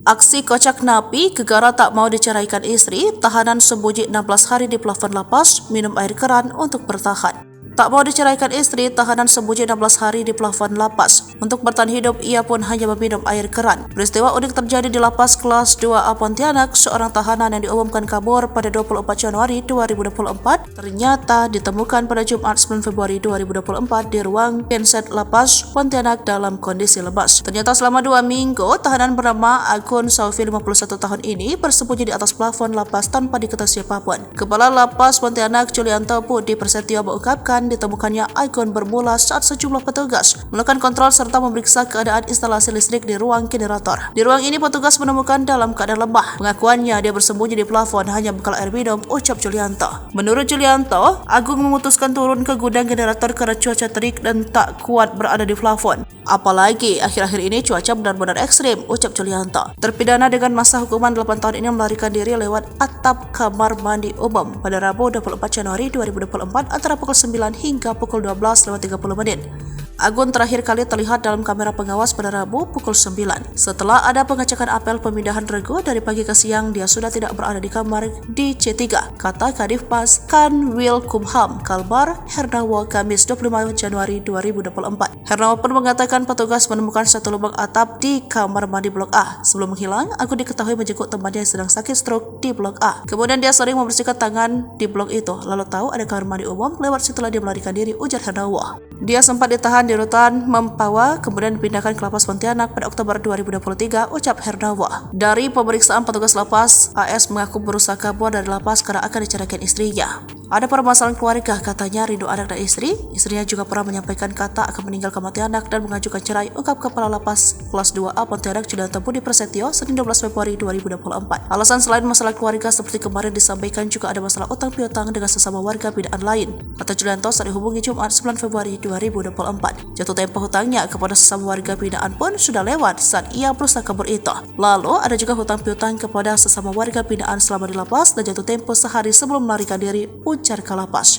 Aksi kocak napi, gegara tak mau diceraikan istri, tahanan sembunyi 16 hari di plafon lapas, minum air keran untuk bertahan. Tak mau diceraikan istri, tahanan sembunyi 16 hari di plafon lapas. Untuk bertahan hidup, ia pun hanya meminum air keran. Peristiwa unik terjadi di lapas kelas 2A Pontianak. Seorang tahanan yang diumumkan kabur pada 24 Januari 2024 ternyata ditemukan pada Jumat 9 Februari 2024 di ruang genset lapas Pontianak dalam kondisi lemas. Ternyata selama 2 minggu, tahanan bernama Agun Saufi 51 tahun ini bersembunyi di atas plafon lapas tanpa diketahui siapapun. Kepala Lapas Pontianak Julianto Budi Prasetyo mengungkapkan ditemukannya Agun bermula saat sejumlah petugas melakukan kontrol serta memeriksa keadaan instalasi listrik di ruang generator. Di ruang ini petugas menemukan dalam keadaan lemah. Pengakuannya dia bersembunyi di plafon hanya bekal air minum, ucap Julianto. Menurut Julianto, Agung memutuskan turun ke gudang generator karena cuaca terik dan tak kuat berada di plafon. Apalagi akhir-akhir ini cuaca benar-benar ekstrim, ucap Julianto. Terpidana dengan masa hukuman 8 tahun ini melarikan diri lewat atap kamar mandi umum pada Rabu 24 Januari 2024 antara pukul 9 hingga pukul 12:30. Agun terakhir kali terlihat dalam kamera pengawas pada Rabu pukul 9. Setelah ada pengecekan apel pemindahan regu dari pagi ke siang, dia sudah tidak berada di kamar di C3, kata Kadif Pas Kanwil Kumham Kalbar Hernawo Kamis 25 Januari 2024. Hernawo pun mengatakan petugas menemukan satu lubang atap di kamar mandi Blok A. Sebelum menghilang, Agun diketahui menjenguk temannya yang sedang sakit stroke di Blok A. Kemudian dia sering membersihkan tangan di blok itu, lalu tahu ada kamar mandi umum, lewat situlah dia melarikan diri, ujar Hernawo. Dia sempat ditahan di rutan Mempawah, kemudian dipindahkan ke Lapas Pontianak pada Oktober 2023, ucap Hernawo. Dari pemeriksaan petugas lapas, AS mengaku berusaha kabur dari lapas karena akan diceraikan istrinya. Ada permasalahan keluarga, katanya rindu anak dan istri. Istrinya juga pernah menyampaikan kata akan meninggalkan Pontianak dan mengajukan cerai, ungkap Kepala Lapas kelas 2A Pontianak Julianto Budi Prasetyo Senin 12 Februari 2024. Alasan selain masalah keluarga seperti kemarin disampaikan juga ada masalah utang piutang dengan sesama warga binaan lain, kata Julianto saat dihubungi Jumat 9 Februari 2024. Jatuh tempo hutangnya kepada sesama warga binaan pun sudah lewat saat ia berusaha kabur itu. Lalu ada juga hutang piutang kepada sesama warga binaan selama di lapas dan jatuh tempo sehari sebelum melarikan diri, ujar Kalapas.